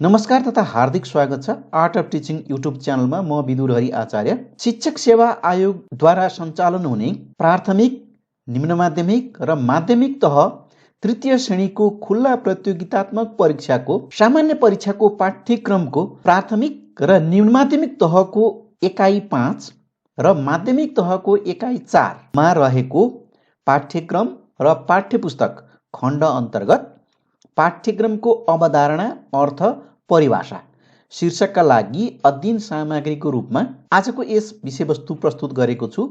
नमस्कार तथा हार्दिक स्वागत छ आर्ट अफ टिचिङ युट्युब च्यानलमा। म विदुरहरि आचार्य। शिक्षक सेवा आयोगद्वारा सञ्चालन हुने प्राथमिक, निम्न माध्यमिक र माध्यमिक तह तृतीय श्रेणीको खुल्ला प्रतियोगितात्मक परीक्षाको सामान्य परीक्षाको पाठ्यक्रमको प्राथमिक र निम्न माध्यमिक तहको एकाइ 5 र माध्यमिक तहको एकाइ 4 मा रहेको पाठ्यक्रम र पाठ्यपुस्तक खण्ड अन्तर्गत पाठ्यक्रमको अवधारणा, अर्थ, परिभाषा शीर्षकका लागि अध्ययन सामग्रीको रूपमा आजको यस विषयवस्तु प्रस्तुत गरेको छु।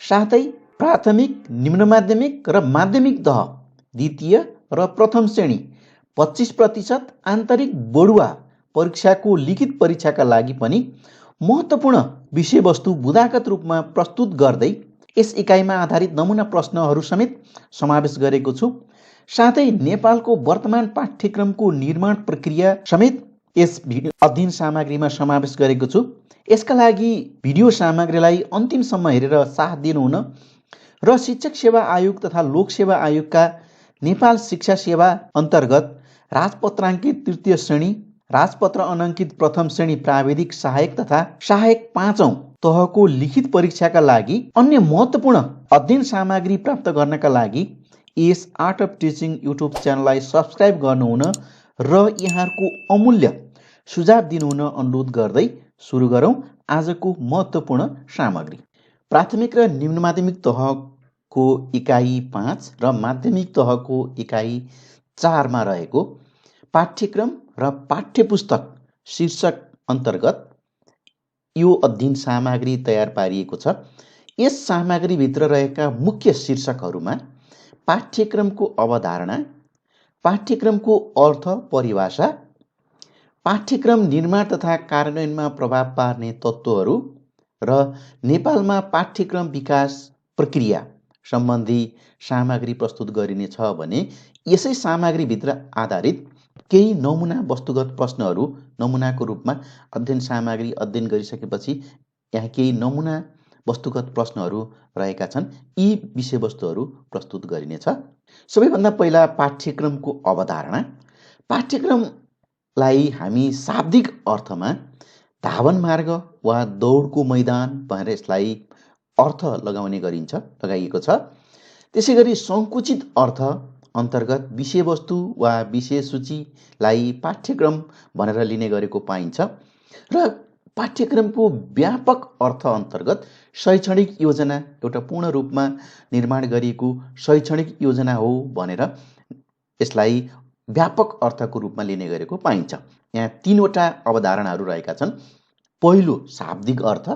साथै प्राथमिक, निम्न माध्यमिक र माध्यमिक तह द्वितीय र प्रथम श्रेणी 25% आन्तरिक बढुवा परीक्षाको लिखित परीक्षाका लागि पनि महत्त्वपूर्ण विषयवस्तु बुदागत रूपमा प्रस्तुत गर्दै यस इकाइमा आधारित नमुना प्रश्नहरू समेत समावेश गरेको छु। साथै नेपालको वर्तमान पाठ्यक्रमको निर्माण प्रक्रिया समेत यस अध्ययन सामग्रीमा समावेश गरेको छु। यसका लागि भिडियो सामग्रीलाई अन्तिमसम्म हेरेर साथ दिनुहुन र शिक्षक सेवा आयोग तथा लोक सेवा आयोगका नेपाल शिक्षा सेवा अन्तर्गत राजपत्राङ्कित तृतीय श्रेणी, राजपत्र अनङ्कित प्रथम श्रेणी प्राविधिक सहायक तथा सहायक 5औं तहको लिखित परीक्षाका लागि अन्य महत्त्वपूर्ण अध्ययन सामग्री प्राप्त गर्नका लागि यस आर्ट अफ टिचिङ युट्युब च्यानललाई सब्सक्राइब गर्नुहुन र यहाँहरूको अमूल्य सुझाव दिनुहुन अनुरोध गर्दै सुरु गरौँ आजको महत्त्वपूर्ण सामग्री। प्राथमिक र निम्न माध्यमिक तहको इकाइ 5 र माध्यमिक तहको इकाइ 4 मा रहेको पाठ्यक्रम र पाठ्यपुस्तक शीर्षक अन्तर्गत यो अध्ययन सामग्री तयार पारिएको छ। यस सामग्रीभित्र रहेका मुख्य शीर्षकहरूमा पाठ्यक्रमको अवधारणा, पाठ्यक्रमको अर्थ परिभाषा, पाठ्यक्रम निर्माण तथा कार्यान्वयनमा प्रभाव पार्ने तत्त्वहरू र नेपालमा पाठ्यक्रम विकास प्रक्रिया सम्बन्धी सामग्री प्रस्तुत गरिनेछ भने यसै सामग्रीभित्र आधारित केही नमुना वस्तुगत प्रश्नहरू नमुनाको रूपमा अध्ययन सामग्री अध्ययन गरिसकेपछि यहाँ केही नमुना वस्तुगत प्रश्नहरू रहेका छन्। यी विषयवस्तुहरू प्रस्तुत गरिनेछ। सबैभन्दा पहिला पाठ्यक्रमको अवधारणा। पाठ्यक्रमलाई हामी शाब्दिक अर्थमा धावन मार्ग वा दौडको मैदान भनेर यसलाई अर्थ लगाइएको छ। त्यसैगरी सङ्कुचित अर्थ अन्तर्गत विषयवस्तु वा विषय सूचीलाई पाठ्यक्रम भनेर लिने गरेको पाइन्छ र पाठ्यक्रमको व्यापक अर्थ अन्तर्गत शैक्षणिक योजना एउटा पूर्ण रूपमा निर्माण गरिएको शैक्षणिक योजना हो भनेर यसलाई व्यापक अर्थको रूपमा लिने गरेको पाइन्छ। यहाँ 3वटा अवधारणाहरू रहेका छन्। पहिलो शाब्दिक अर्थ।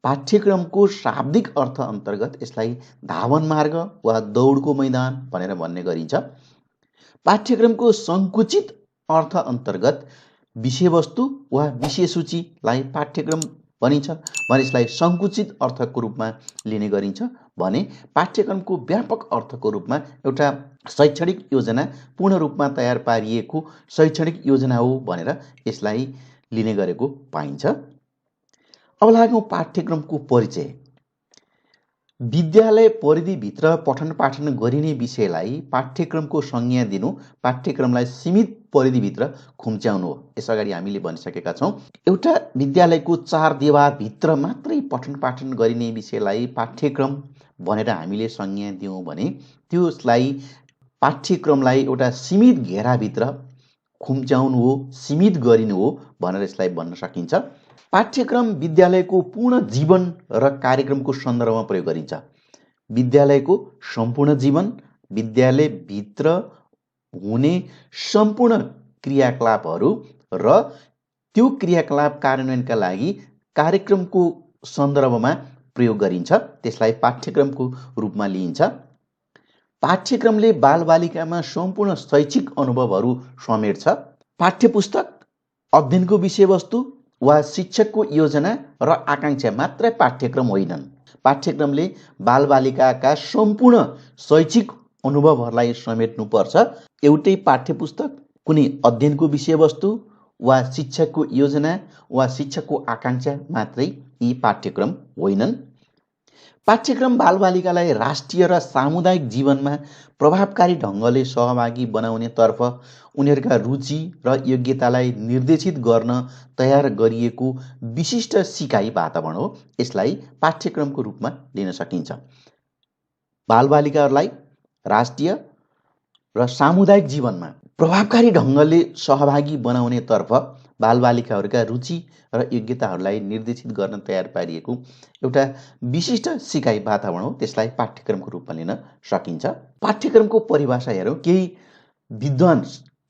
पाठ्यक्रमको शाब्दिक अर्थ अन्तर्गत यसलाई धावन मार्ग वा दौडको मैदान भनेर भन्ने गरिन्छ। पाठ्यक्रमको सङ्कुचित अर्थ अन्तर्गत विषयवस्तु वा विषय सूचीलाई पाठ्यक्रम भनिन्छ भने यसलाई सङ्कुचित अर्थको रूपमा लिने गरिन्छ भने पाठ्यक्रमको व्यापक अर्थको रूपमा एउटा शैक्षणिक योजना पूर्ण रूपमा तयार पारिएको शैक्षणिक योजना हो भनेर यसलाई लिने गरेको पाइन्छ। अब लागौँ पाठ्यक्रमको परिचय। विद्यालय परिधिभित्र पठन पाठन गरिने विषयलाई पाठ्यक्रमको संज्ञा दिनु पाठ्यक्रमलाई सीमित परिधिभित्र खुम्च्याउनु हो। यसअगाडि हामीले भनिसकेका छौँ। एउटा विद्यालयको 4 देवारभित्र मात्रै पठन पाठन गरिने विषयलाई पाठ्यक्रम भनेर हामीले संज्ञा दियौँ भने त्यसलाई पाठ्यक्रमलाई एउटा सीमित घेराभित्र खुम्च्याउनु हो, सीमित गरिनु हो भनेर यसलाई भन्न सकिन्छ। पाठ्यक्रम विद्यालयको पूर्ण जीवन र कार्यक्रमको सन्दर्भमा प्रयोग गरिन्छ। विद्यालयको सम्पूर्ण जीवन, विद्यालयभित्र हुने सम्पूर्ण क्रियाकलापहरू र त्यो क्रियाकलाप कार्यान्वयनका लागि कार्यक्रमको सन्दर्भमा प्रयोग गरिन्छ। त्यसलाई पाठ्यक्रमको रूपमा लिइन्छ। पाठ्यक्रमले बालबालिकामा सम्पूर्ण शैक्षिक अनुभवहरू समेट्छ। पाठ्यपुस्तक अध्ययनको विषयवस्तु वा शिक्षकको योजना र आकाङ्क्षा मात्रै पाठ्यक्रम होइनन्। पाठ्यक्रमले बालबालिकाका सम्पूर्ण शैक्षिक अनुभवहरूलाई समेट्नुपर्छ। एउटै पाठ्यपुस्तक, कुनै अध्ययनको विषयवस्तु वा शिक्षकको योजना वा शिक्षकको आकाङ्क्षा मात्रै यी पाठ्यक्रम होइनन्। पाठ्यक्रम बालबालिकालाई राष्ट्रिय र सामुदायिक जीवनमा प्रभावकारी ढङ्गले सहभागी बनाउनेतर्फ उनीहरूका रुचि र योग्यतालाई निर्देशित गर्न तयार गरिएको विशिष्ट सिकाइ वातावरण हो। यसलाई पाठ्यक्रमको रूपमा लिन सकिन्छ। बालबालिकाहरूलाई राष्ट्रिय र सामुदायिक जीवनमा प्रभावकारी ढङ्गले सहभागी बनाउनेतर्फ बालबालिकाहरूका रुचि र योग्यताहरूलाई निर्देशित गर्न तयार पारिएको एउटा विशिष्ट सिकाइ वातावरण हो। त्यसलाई पाठ्यक्रमको रूपमा लिन सकिन्छ। पाठ्यक्रमको परिभाषा हेरौँ। केही विद्वान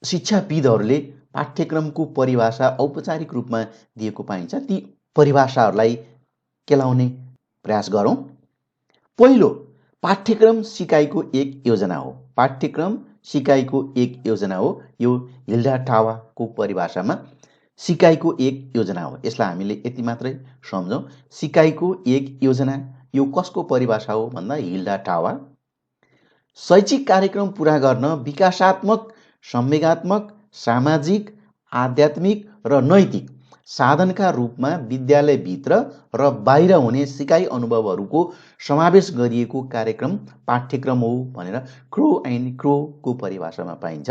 शिक्षाविदहरूले पाठ्यक्रमको परिभाषा औपचारिक रूपमा दिएको पाइन्छ। ती परिभाषाहरूलाई केलाउने प्रयास गरौँ। पहिलो, पाठ्यक्रम सिकाइको एक योजना हो। पाठ्यक्रम सिकाइको एक योजना हो। यो हिल्डा टावाको परिभाषामा सिकाइको एक योजना हो। यसलाई हामीले यति मात्रै सम्झौँ। सिकाइको एक योजना यो कसको परिभाषा हो भन्दा हिल्डा टावा। शैक्षिक कार्यक्रम पूरा गर्न विकासात्मक, संवेगात्मक, सामाजिक, आध्यात्मिक र नैतिक साधनका रूपमा विद्यालयभित्र र बाहिर हुने सिकाइ अनुभवहरूको समावेश गरिएको कार्यक्रम पाठ्यक्रम हो भनेर क्रो एन्ड क्रोको परिभाषामा पाइन्छ।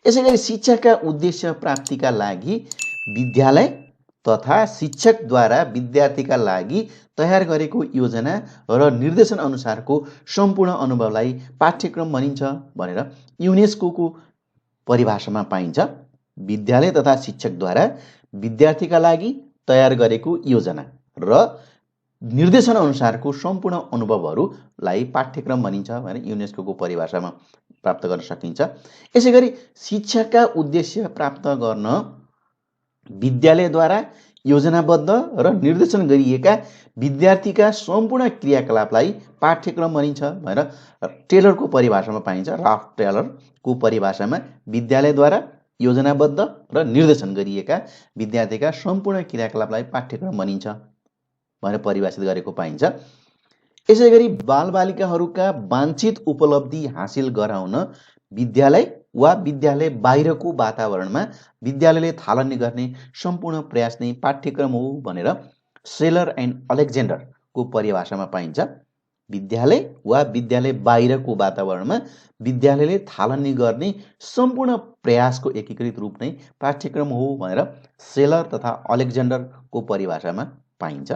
यसैगरी शिक्षाका उद्देश्य प्राप्तिका लागि विद्यालय तथा शिक्षकद्वारा विद्यार्थीका लागि तयार गरेको योजना र निर्देशन अनुसारको सम्पूर्ण अनुभवलाई पाठ्यक्रम भनिन्छ भनेर युनेस्कोको परिभाषामा पाइन्छ। विद्यालय तथा शिक्षकद्वारा विद्यार्थीका लागि तयार गरेको योजना र निर्देशन अनुसारको सम्पूर्ण अनुभवहरूलाई पाठ्यक्रम भनिन्छ भनेर युनेस्कोको परिभाषामा प्राप्त गर्न सकिन्छ। यसैगरी शिक्षाका उद्देश्य प्राप्त गर्न विद्यालयद्वारा योजनाबद्ध र निर्देशन गरिएका विद्यार्थीका सम्पूर्ण क्रियाकलापलाई पाठ्यक्रम भनिन्छ भनेर टेलरको परिभाषामा पाइन्छ। राल्फ टेलरको परिभाषामा विद्यालयद्वारा योजनाबद्ध र निर्देशन गरिएका विद्यार्थीका सम्पूर्ण क्रियाकलापलाई पाठ्यक्रम भनिन्छ भनेर परिभाषित गरेको पाइन्छ। यसैगरी बालबालिकाहरूका वाञ्छित उपलब्धि हासिल गराउन विद्यालय वा विद्यालय बाहिरको वातावरणमा विद्यालयले थालनी गर्ने सम्पूर्ण प्रयास नै पाठ्यक्रम हो भनेर सेलर एन्ड अलेक्जेन्डरको परिभाषामा पाइन्छ। विद्यालय वा विद्यालय बाहिरको वातावरणमा विद्यालयले थालनी गर्ने सम्पूर्ण प्रयासको एकीकृत रूप नै पाठ्यक्रम हो भनेर सेलर तथा अलेक्जेन्डरको परिभाषामा पाइन्छ।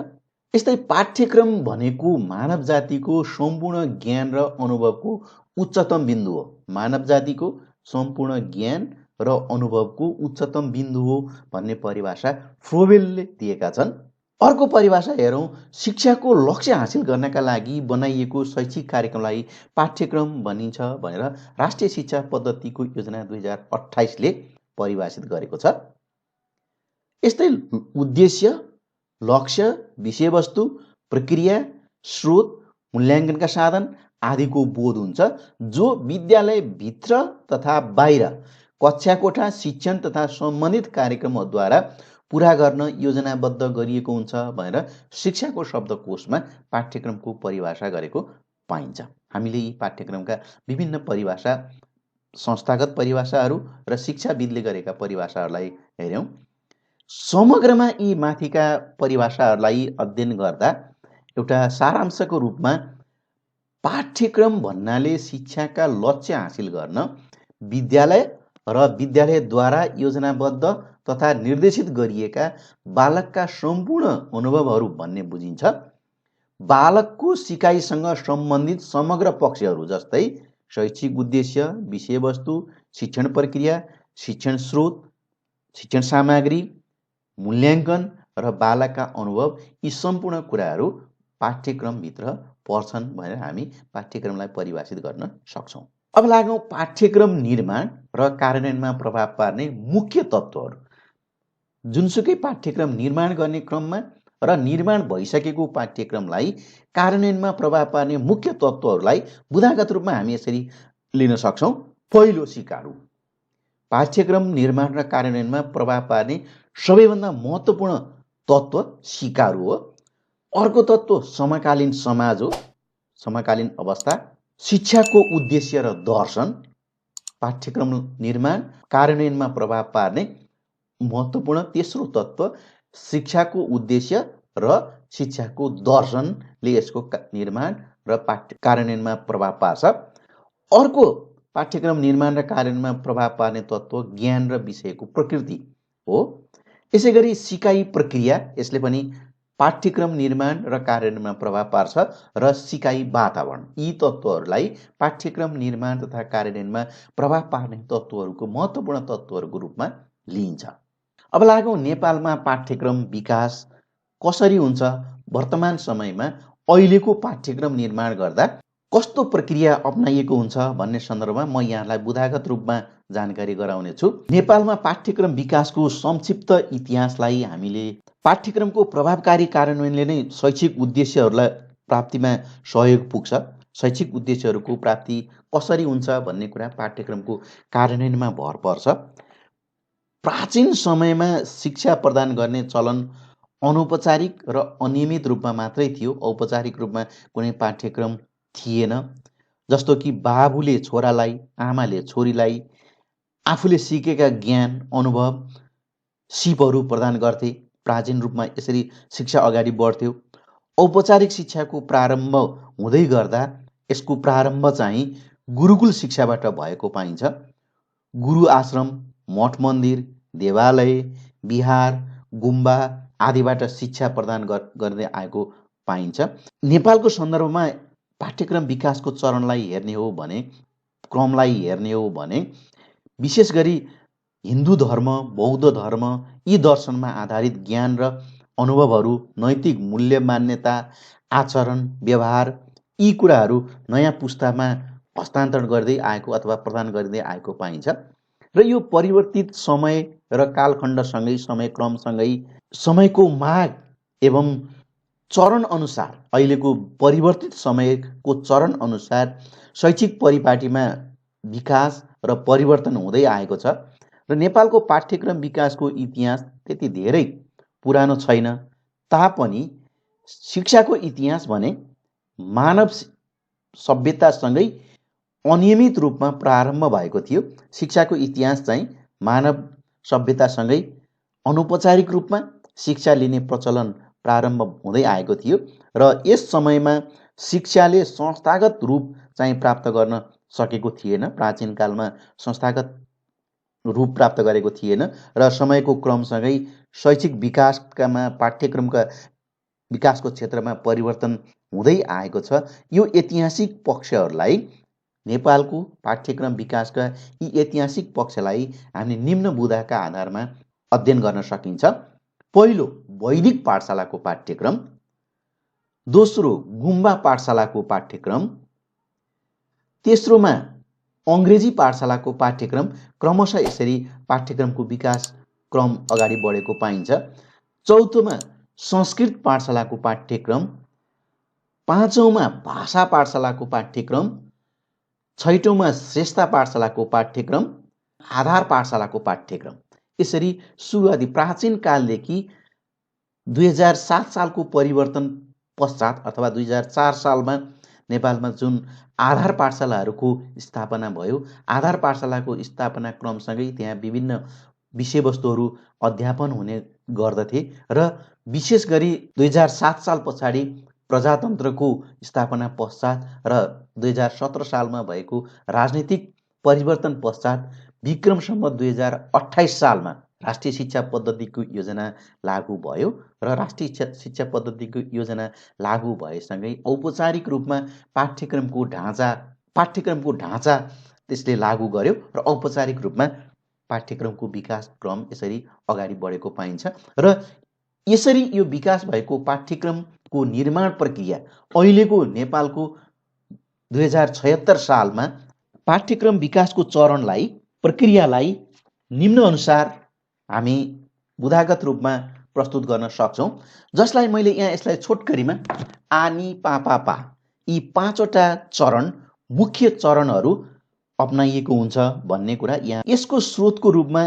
यस्तै पाठ्यक्रम भनेको मानव जातिको सम्पूर्ण ज्ञान र अनुभवको उच्चतम बिन्दु हो। मानव जातिको सम्पूर्ण ज्ञान र अनुभवको उच्चतम बिन्दु हो भन्ने परिभाषा फ्रोबेलले दिएका छन्। अर्को परिभाषा हेरौँ। शिक्षाको लक्ष्य हासिल गर्नका लागि बनाइएको शैक्षिक कार्यक्रमलाई पाठ्यक्रम भनिन्छ भनेर राष्ट्रिय शिक्षा पद्धतिको योजना 2028ले परिभाषित गरेको छ। यस्तै उद्देश्य, लक्ष्य, विषयवस्तु, प्रक्रिया, स्रोत, मूल्याङ्कनका साधन आदिको बोध हुन्छ, जो विद्यालयभित्र तथा बाहिर कक्षा कोठा, शिक्षण तथा सम्बन्धित कार्यक्रमहरूद्वारा पूरा गर्न योजनाबद्ध गरिएको हुन्छ भनेर शिक्षाको शब्दकोशमा पाठ्यक्रमको परिभाषा गरेको पाइन्छ। हामीले यी पाठ्यक्रमका विभिन्न परिभाषा, संस्थागत परिभाषाहरू र शिक्षाविदले गरेका परिभाषाहरूलाई हेऱ्यौँ। समग्रमा यी माथिका परिभाषाहरूलाई अध्ययन गर्दा एउटा सारांशको रूपमा पाठ्यक्रम भन्नाले शिक्षाका लक्ष्य हासिल गर्न विद्यालय र विद्यालयद्वारा योजनाबद्ध तथा निर्देशित गरिएका बालकका सम्पूर्ण अनुभवहरू भन्ने बुझिन्छ। बालकको सिकाइसँग सम्बन्धित समग्र पक्षहरू जस्तै शैक्षिक उद्देश्य, विषयवस्तु, शिक्षण प्रक्रिया, शिक्षण स्रोत, शिक्षण सामग्री, मूल्याङ्कन र बालकका अनुभव, यी सम्पूर्ण कुराहरू पाठ्यक्रमभित्र पर्छन् भनेर हामी पाठ्यक्रमलाई परिभाषित गर्न सक्छौँ। अब लागौँ पाठ्यक्रम निर्माण र कार्यान्वयनमा प्रभाव पार्ने मुख्य तत्त्वहरू। जुनसुकै पाठ्यक्रम निर्माण गर्ने क्रममा र निर्माण भइसकेको पाठ्यक्रमलाई कार्यान्वयनमा प्रभाव पार्ने मुख्य तत्त्वहरूलाई बुदागत रूपमा हामी यसरी लिन सक्छौँ। पहिलो, सिकारू। पाठ्यक्रम निर्माण र कार्यान्वयनमा प्रभाव पार्ने सबैभन्दा महत्त्वपूर्ण तत्त्व सिकारू हो। अर्को तत्त्व समकालीन समाज हो, समकालीन अवस्था, शिक्षाको उद्देश्य र दर्शन। पाठ्यक्रम निर्माण कार्यान्वयनमा प्रभाव पार्ने महत्त्वपूर्ण तेस्रो तत्त्व शिक्षाको उद्देश्य र शिक्षाको दर्शनले यसको निर्माण र कार्यान्वयनमा प्रभाव पार्छ। अर्को पाठ्यक्रम निर्माण र कार्यान्वयनमा प्रभाव पार्ने तत्त्व ज्ञान र विषयको प्रकृति हो। यसै गरी सिकाइ प्रक्रिया, यसले पनि पाठ्यक्रम निर्माण र कार्यान्वयनमा प्रभाव पार्छ र सिकाइ वातावरण, यी तत्त्वहरूलाई पाठ्यक्रम निर्माण तथा कार्यान्वयनमा प्रभाव पार्ने तत्त्वहरूको महत्त्वपूर्ण तत्त्वहरूको रूपमा लिइन्छ। अब लागौँ नेपालमा पाठ्यक्रम विकास कसरी हुन्छ, वर्तमान समयमा अहिलेको पाठ्यक्रम निर्माण गर्दा कस्तो प्रक्रिया अपनाइएको हुन्छ भन्ने सन्दर्भमा म यहाँलाई बुदागत रूपमा जानकारी गराउनेछु। नेपालमा पाठ्यक्रम विकासको संक्षिप्त इतिहासलाई हामीले पाठ्यक्रमको प्रभावकारी कार्यान्वयनले नै शैक्षिक उद्देश्यहरूलाई प्राप्तिमा सहयोग पुग्छ। शैक्षिक उद्देश्यहरूको प्राप्ति कसरी हुन्छ भन्ने कुरा पाठ्यक्रमको कार्यान्वयनमा भर पर्छ। प्राचीन समयमा शिक्षा प्रदान गर्ने चलन अनौपचारिक र अनियमित रूपमा मात्रै थियो। औपचारिक रूपमा कुनै पाठ्यक्रम थिएन। जस्तो कि बाबुले छोरालाई, आमाले छोरीलाई आफूले सिकेका ज्ञान, अनुभव, सिपहरू प्रदान गर्थे। प्राचीन रूपमा यसरी शिक्षा अगाडि बढ्थ्यो। औपचारिक शिक्षाको प्रारम्भ हुँदै गर्दा यसको प्रारम्भ चाहिँ गुरुकुल शिक्षाबाट भएको पाइन्छ। गुरु आश्रम, मठ मन्दिर, देवालय, विहार, गुम्बा आदिबाट शिक्षा प्रदान गर्दै आएको पाइन्छ। नेपालको सन्दर्भमा पाठ्यक्रम विकासको चरणलाई हेर्ने हो भने, क्रमलाई हेर्ने हो भने, विशेष गरी हिन्दू धर्म, बौद्ध धर्म, यी दर्शनमा आधारित ज्ञान र अनुभवहरू, नैतिक मूल्य, मान्यता, आचरण, व्यवहार, यी कुराहरू नयाँ पुस्तामा हस्तान्तरण गर्दै आएको अथवा प्रदान गर्दै आएको पाइन्छ। र यो परिवर्तित समय र कालखण्डसँगै, समयक्रमसँगै, समयको माग एवं चरण अनुसार, अहिलेको परिवर्तित समयको चरण अनुसार शैक्षिक परिपाटीमा विकास र परिवर्तन हुँदै आएको छ। र नेपालको पाठ्यक्रम विकासको इतिहास त्यति धेरै पुरानो छैन तापनि शिक्षाको इतिहास भने मानव सभ्यतासँगै अनियमित रूपमा प्रारम्भ भएको थियो। शिक्षाको इतिहास चाहिँ मानव सभ्यतासँगै अनौपचारिक रूपमा शिक्षा लिने प्रचलन प्रारम्भ हुँदै आएको थियो र यस समयमा शिक्षाले संस्थागत रूप चाहिँ प्राप्त गर्न सकेको थिएन। प्राचीन कालमा संस्थागत रूप प्राप्त गरेको थिएन र समयको क्रमसँगै शैक्षिक विकासमा, पाठ्यक्रमका विकासको क्षेत्रमा परिवर्तन हुँदै आएको छ। यो ऐतिहासिक पक्षहरूलाई, नेपालको पाठ्यक्रम विकासका यी ऐतिहासिक पक्षलाई हामीले निम्न बुँदाका आधारमा अध्ययन गर्न सकिन्छ। पहिलो, वैदिक पाठशालाको पाठ्यक्रम। दोस्रो, गुम्बा पाठशालाको पाठ्यक्रम। तेस्रोमा अङ्ग्रेजी पाठशालाको पाठ्यक्रम। क्रमशः यसरी पाठ्यक्रमको विकास क्रम अगाडि बढेको पाइन्छ। चौथोमा संस्कृत पाठशालाको पाठ्यक्रम। पाँचौँमा भाषा पाठशालाको पाठ्यक्रम। छैटौँमा श्रेष्ठ पाठशालाको पाठ्यक्रम, आधार पाठशालाको पाठ्यक्रम। यसरी सुरुवाती प्राचीन कालदेखि 2007 सालको परिवर्तन पश्चात अथवा 2004 सालमा नेपालमा जुन आधार पाठशालाहरूको स्थापना भयो, आधार पाठशालाको स्थापना क्रमसँगै त्यहाँ विभिन्न विषयवस्तुहरू अध्यापन हुने गर्दथे र विशेष गरी 2007 साल पछाडि प्रजातन्त्रको स्थापना पश्चात र 2017 सालमा भएको राजनीतिक परिवर्तन पश्चात विक्रम सम्वत 2028 सालमा राष्ट्रिय शिक्षा पद्धतिको योजना लागू भयो र राष्ट्रिय शिक्षा पद्धतिको योजना लागू भएसँगै औपचारिक रूपमा पाठ्यक्रमको ढाँचा त्यसले लागू गर्यो र औपचारिक रूपमा पाठ्यक्रमको विकास क्रम यसरी अगाडि बढेको पाइन्छ। र यसरी यो विकास भएको पाठ्यक्रमको निर्माण प्रक्रिया अहिलेको नेपालको 2076 सालमा पाठ्यक्रम विकासको चरणलाई, प्रक्रियालाई निम्न अनुसार हामी बुदागत रूपमा प्रस्तुत गर्न सक्छौँ, जसलाई मैले यहाँ यसलाई छोटकरीमा आनी पा यी 5वटा चरण, मुख्य चरणहरू अपनाइएको हुन्छ भन्ने कुरा यहाँ। यसको स्रोतको रूपमा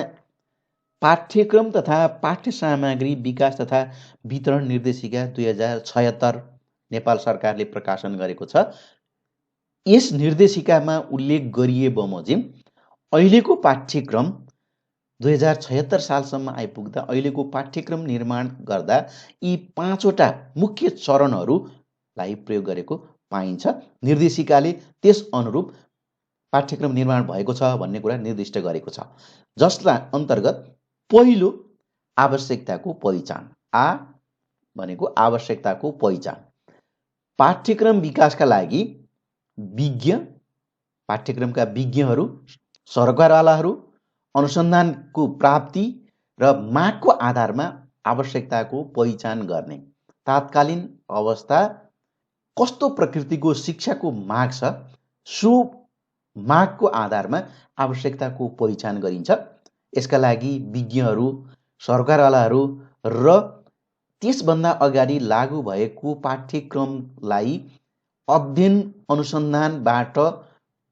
पाठ्यक्रम तथा पाठ्य सामग्री विकास तथा वितरण निर्देशिका 2076 नेपाल सरकारले प्रकाशन गरेको छ। यस निर्देशिकामा उल्लेख गरिए बमोजिम अहिलेको पाठ्यक्रम 2076 सालसम्म आइपुग्दा अहिलेको पाठ्यक्रम निर्माण गर्दा यी 5वटा मुख्य चरणहरूलाई प्रयोग गरेको पाइन्छ। निर्देशिकाले त्यस अनुरूप पाठ्यक्रम निर्माण भएको छ भन्ने कुरा निर्दिष्ट गरेको छ, जसका अन्तर्गत पहिलो आवश्यकताको पहिचान। आ भनेको आवश्यकताको पहिचान। पाठ्यक्रम विकासका लागि विज्ञ, पाठ्यक्रमका विज्ञहरू, सरकारवालाहरू, अनुसन्धानको प्राप्ति र मागको आधारमा आवश्यकताको पहिचान गर्ने। तात्कालीन अवस्था कस्तो प्रकृतिको शिक्षाको माग छ, सो मागको आधारमा आवश्यकताको पहिचान गरिन्छ। यसका लागि विज्ञहरू, सरकारवालाहरू र त्यसभन्दा अगाडि लागू भएको पाठ्यक्रमलाई अध्ययन अनुसन्धानबाट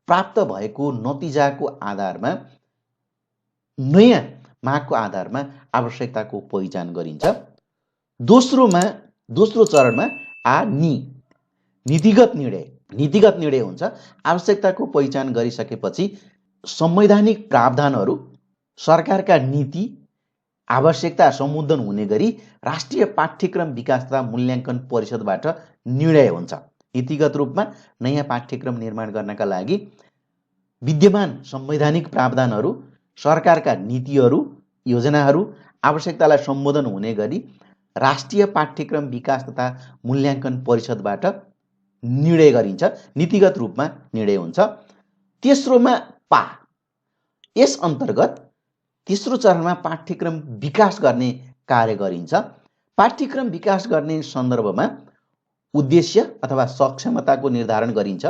प्राप्त भएको नतिजाको आधारमा नयाँ मागको आधारमा आवश्यकताको पहिचान गरिन्छ। दोस्रो चरणमा नीतिगत निर्णय हुन्छ। आवश्यकताको पहिचान गरिसकेपछि संवैधानिक प्रावधानहरू, सरकारका नीति, आवश्यकता सम्बोधन हुने गरी राष्ट्रिय पाठ्यक्रम विकास तथा मूल्याङ्कन परिषदबाट निर्णय हुन्छ। नीतिगत रूपमा नयाँ पाठ्यक्रम निर्माण गर्नका लागि विद्यमान संवैधानिक प्रावधानहरू, सरकारका नीतिहरू, योजनाहरू, आवश्यकतालाई सम्बोधन हुने गरी राष्ट्रिय पाठ्यक्रम विकास तथा मूल्याङ्कन परिषदबाट निर्णय गरिन्छ। नीतिगत रूपमा निर्णय हुन्छ। तेस्रोमा यस अन्तर्गत तेस्रो चरणमा पाठ्यक्रम विकास गर्ने कार्य गरिन्छ। पाठ्यक्रम विकास गर्ने सन्दर्भमा उद्देश्य अथवा सक्षमताको निर्धारण गरिन्छ,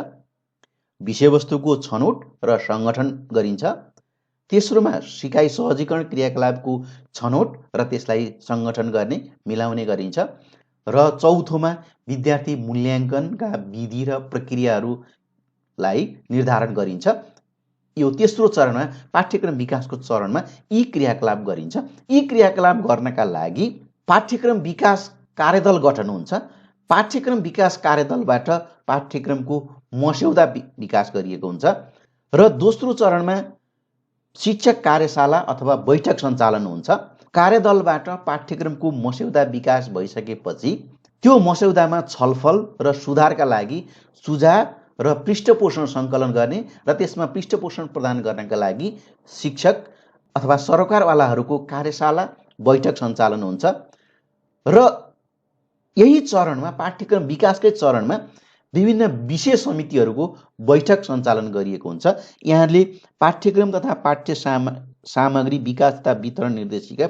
विषयवस्तुको छनौट र सङ्गठन गरिन्छ। तेस्रोमा सिकाइ सहजीकरण क्रियाकलापको छनौट र त्यसलाई सङ्गठन गर्ने, मिलाउने गरिन्छ। र चौथोमा विद्यार्थी मूल्याङ्कनका विधि र प्रक्रियाहरूलाई निर्धारण गरिन्छ। यो तेस्रो चरणमा पाठ्यक्रम विकासको चरणमा यी क्रियाकलाप गरिन्छ। यी क्रियाकलाप गर्नका लागि पाठ्यक्रम विकास कार्यदल गठन हुन्छ। पाठ्यक्रम विकास कार्यदलबाट पाठ्यक्रमको मस्यौदा विकास गरिएको हुन्छ। र दोस्रो चरणमा शिक्षक कार्यशाला अथवा बैठक सञ्चालन हुन्छ। कार्यदलबाट पाठ्यक्रमको मस्यौदा विकास भइसकेपछि त्यो मस्यौदामा छलफल र सुधारका लागि सुझाव र पृष्ठपोषण सङ्कलन गर्ने र त्यसमा पृष्ठपोषण प्रदान गर्नका लागि शिक्षक अथवा सरकारवालाहरूको कार्यशाला, बैठक सञ्चालन हुन्छ। र यही चरणमा, पाठ्यक्रम विकासकै चरणमा विभिन्न विषय समितिहरूको बैठक सञ्चालन गरिएको हुन्छ। यहाँले पाठ्यक्रम तथा पाठ्य सामग्री विकास तथा वितरण निर्देशिका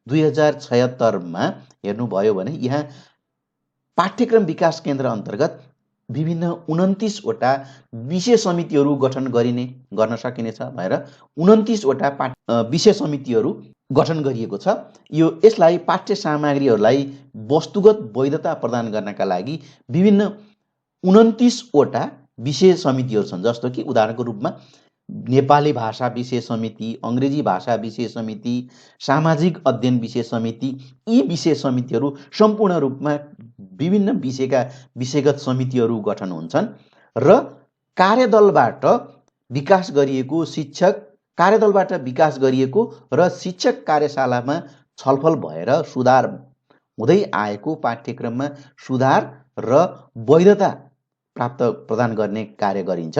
2076 हेर्नुभयो भने यहाँ पाठ्यक्रम विकास केन्द्र अन्तर्गत विभिन्न 29 वटा विषय समितिहरू गठन गर्न सकिनेछ भनेर 29 वटा विषय समितिहरू गठन गरिएको छ। यसलाई पाठ्य सामग्रीहरूलाई वस्तुगत वैधता प्रदान गर्नका लागि विभिन्न 29 वटा विषय समितिहरू छन्। जस्तो कि उदाहरणको रूपमा नेपाली भाषा विषय समिति, अङ्ग्रेजी भाषा विषय समिति, सामाजिक अध्ययन विषय समिति, यी विषय समितिहरू सम्पूर्ण रूपमा विभिन्न विषयका विषयगत समितिहरू गठन हुन्छन्। र कार्यदलबाट विकास गरिएको र शिक्षक कार्यशालामा छलफल भएर सुधार हुँदै आएको पाठ्यक्रममा सुधार र वैधता प्रदान गर्ने कार्य गरिन्छ।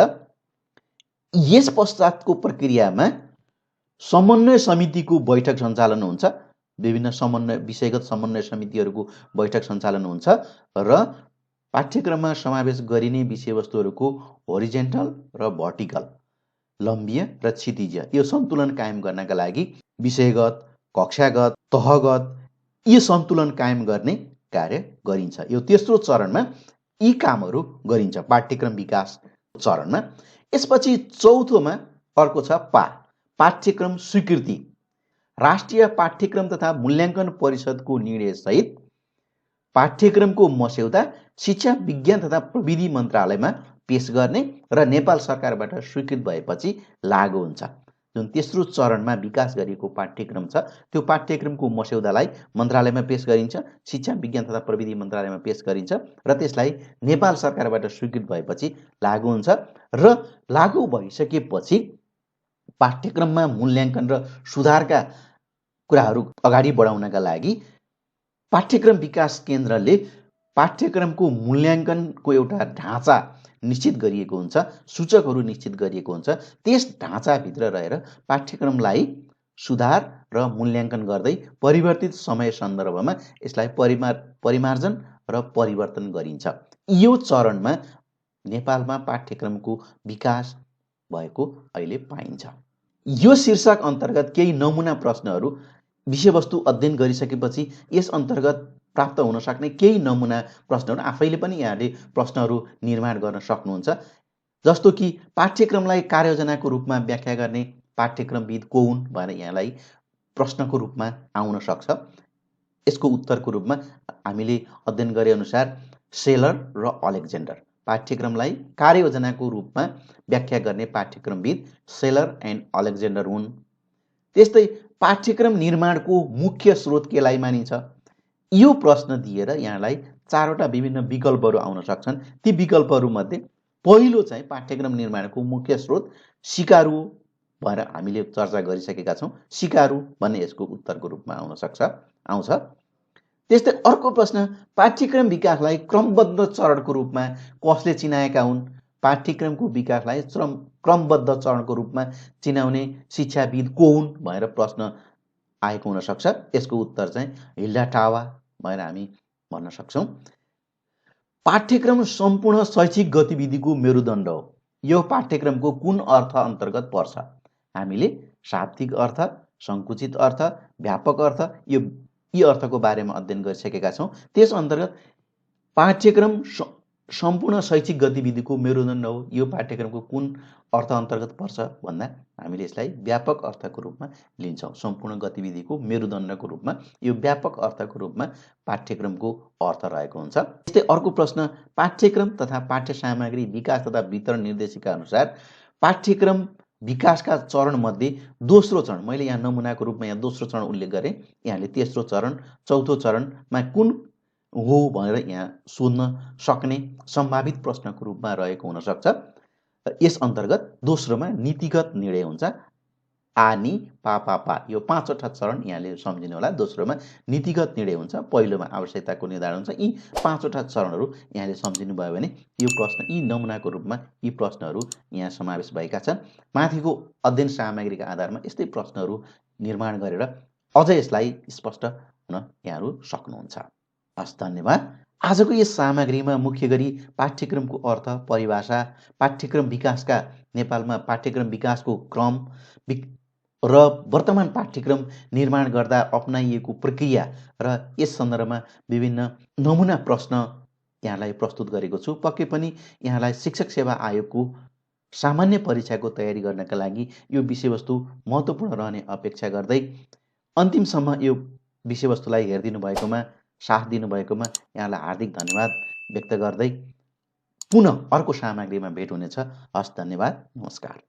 यस पश्चातको प्रक्रियामा समन्वय समितिको बैठक सञ्चालन हुन्छ। विभिन्न विषयगत समन्वय समितिहरूको बैठक सञ्चालन हुन्छ र पाठ्यक्रममा समावेश गरिने विषयवस्तुहरूको होरिजेन्टल र भर्टिकल, लम्बीय र क्षितिजीय यो सन्तुलन कायम गर्नका लागि विषयगत, कक्षागत, तहगत यी सन्तुलन कायम गर्ने कार्य गरिन्छ। यो तेस्रो चरणमा यी कामहरू गरिन्छ पाठ्यक्रम विकास चरणमा। यसपछि चौथोमा अर्को छ पाठ्यक्रम स्वीकृति। राष्ट्रिय पाठ्यक्रम तथा मूल्याङ्कन परिषदको निर्णयसहित पाठ्यक्रमको मस्यौदा शिक्षा, विज्ञान तथा प्रविधि मन्त्रालयमा पेश गर्ने र नेपाल सरकारबाट स्वीकृत भएपछि लागू हुन्छ। जुन तेस्रो चरणमा विकास गरिएको पाठ्यक्रम छ त्यो पाठ्यक्रमको मस्यौदालाई मन्त्रालयमा पेश गरिन्छ, शिक्षा, विज्ञान तथा प्रविधि मन्त्रालयमा पेश गरिन्छ र त्यसलाई नेपाल सरकारबाट स्वीकृत भएपछि लागू हुन्छ। र लागू भइसकेपछि पाठ्यक्रममा मूल्याङ्कन र सुधारका कुराहरू अगाडि बढाउनका लागि पाठ्यक्रम विकास केन्द्रले पाठ्यक्रमको मूल्याङ्कनको एउटा ढाँचा निश्चित गरिएको हुन्छ, सूचकहरू निश्चित गरिएको हुन्छ। त्यस ढाँचाभित्र रहेर पाठ्यक्रमलाई सुधार र मूल्याङ्कन गर्दै परिवर्तित समय सन्दर्भमा यसलाई परिमार्जन र परिवर्तन गरिन्छ। यो चरणमा नेपालमा पाठ्यक्रमको विकास भएको अहिले पाइन्छ। यो शीर्षक अन्तर्गत केही नमुना प्रश्नहरू विषयवस्तु अध्ययन गरिसकेपछि यस अन्तर्गत प्राप्त हुन सक्ने केही नमुना प्रश्नहरू आफैले पनि यहाँले प्रश्नहरू निर्माण गर्न सक्नुहुन्छ। जस्तो कि पाठ्यक्रमलाई कार्ययोजनाको रूपमा व्याख्या गर्ने पाठ्यक्रमविद को हुन् भनेर यहाँलाई प्रश्नको रूपमा आउन सक्छ। यसको उत्तरको रूपमा हामीले अध्ययन गरे अनुसार सेलर र अलेक्जेन्डर, पाठ्यक्रमलाई कार्ययोजनाको रूपमा व्याख्या गर्ने पाठ्यक्रमविद सेलर एन्ड अलेक्जेन्डर हुन्। त्यस्तै पाठ्यक्रम निर्माणको मुख्य स्रोत केलाई मानिन्छ? यो प्रश्न दिएर यहाँलाई 4वटा विभिन्न विकल्पहरू आउन सक्छन्। ती विकल्पहरूमध्ये पहिलो चाहिँ पाठ्यक्रम निर्माणको मुख्य स्रोत सिकारु भनेर हामीले चर्चा गरिसकेका छौँ। सिकारु भन्ने यसको उत्तरको रूपमा आउँछ। त्यस्तै अर्को प्रश्न, पाठ्यक्रम विकासलाई क्रमबद्ध चरणको रूपमा कसले चिनाएका हुन्? पाठ्यक्रमको विकासलाई क्रमबद्ध चरणको रूपमा चिनाउने शिक्षाविद को हुन् भनेर प्रश्न आएको हुन सक्छ। यसको उत्तर चाहिँ हिल्डा टावा भनेर हामी भन्न सक्छौँ। पाठ्यक्रम सम्पूर्ण शैक्षिक गतिविधिको मेरुदण्ड हो। यो पाठ्यक्रमको कुन अर्थ अन्तर्गत पर्छ? हामीले शाब्दिक अर्थ, सङ्कुचित अर्थ, व्यापक अर्थ यी अर्थको बारेमा अध्ययन गरिसकेका छौँ। त्यस अन्तर्गत पाठ्यक्रम सम्पूर्ण शैक्षिक गतिविधिको मेरुदण्ड हो। यो पाठ्यक्रमको कुन अर्थ अन्तर्गत पर्छ भन्दा हामीले यसलाई व्यापक अर्थको रूपमा लिन्छौँ। सम्पूर्ण गतिविधिको मेरुदण्डको रूपमा यो व्यापक अर्थको रूपमा पाठ्यक्रमको अर्थ रहेको हुन्छ। त्यस्तै अर्को प्रश्न, पाठ्यक्रम तथा पाठ्य सामग्री विकास तथा वितरण निर्देशिका अनुसार पाठ्यक्रम विकासका चरणमध्ये दोस्रो चरण, मैले यहाँ नमुनाको रूपमा यहाँ दोस्रो चरण उल्लेख गरेँ, यहाँले तेस्रो चरण, चौथो चरणमा कुन हो भनेर यहाँ सोध्न सक्ने सम्भावित प्रश्नको रूपमा रहेको हुनसक्छ। यस अन्तर्गत दोस्रोमा नीतिगत निर्णय हुन्छ। आनी पा यो 5वटा चरण यहाँले सम्झिनु होला। दोस्रोमा नीतिगत निर्णय हुन्छ, पहिलोमा आवश्यकताको निर्धारण हुन्छ। यी 5वटा चरणहरू यहाँले सम्झिनुभयो भने यो प्रश्न, यी नमुनाको रूपमा यी प्रश्नहरू यहाँ समावेश भएका छन्। माथिको अध्ययन सामग्रीका आधारमा यस्तै प्रश्नहरू निर्माण गरेर अझ यसलाई स्पष्ट हुन यहाँहरू सक्नुहुन्छ। हस्, धन्यवाद। आजको यस सामग्रीमा मुख्य गरी पाठ्यक्रमको अर्थ, परिभाषा, पाठ्यक्रम विकासका नेपालमा पाठ्यक्रम विकासको क्रम र वर्तमान पाठ्यक्रम निर्माण गर्दा अपनाइएको प्रक्रिया र यस सन्दर्भमा विभिन्न नमुना प्रश्न यहाँलाई प्रस्तुत गरेको छु। पक्कै पनि यहाँलाई शिक्षक सेवा आयोगको सामान्य परीक्षाको तयारी गर्नका लागि यो विषयवस्तु महत्त्वपूर्ण रहने अपेक्षा गर्दै अन्तिमसम्म यो विषयवस्तुलाई हेरिदिनु भएकोमा, साथ दिनुभएकोमा यहाँलाई हार्दिक धन्यवाद व्यक्त गर्दै पुनः अर्को सामग्रीमा भेट हुनेछ। हस्, धन्यवाद, नमस्कार।